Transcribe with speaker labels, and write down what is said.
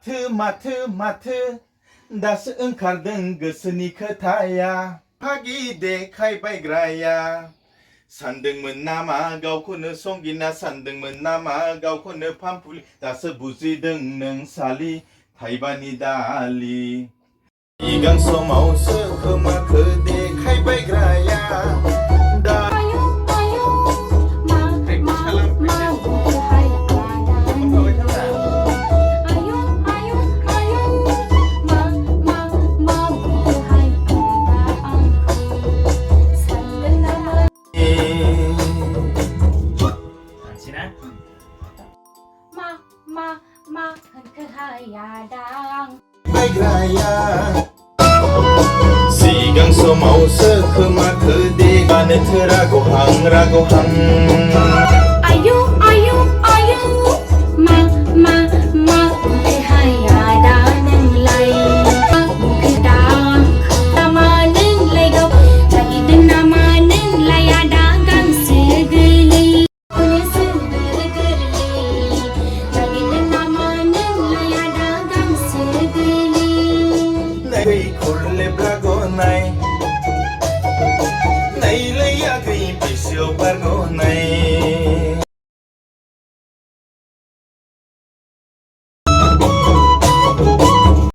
Speaker 1: माथो दासो ओंखारदों गोसोनि खोथाया फागि देखाय बायग्राया सानदोंमोन नामा गावखौनो संगिना सानदोंमोन नामा गावखौनो फामफुलि दासो बुजिदों नों सालि थाइबानि दालि सिगां समावसो खोमाखो देखाय बायग्राया दा सिगां समावसो खोमाखो देगानो रागहां
Speaker 2: आयु मा हाया दा नोंलाय दा नामा नोंलाय गाव जागिदों नामा नोंलाय आदा गांसो गोरलै जागिदों नामा नोंलाय आदा गांसो गोरलै
Speaker 1: खुरले ब्रागनाय नायलाया गै बैसोआव बारग'नाय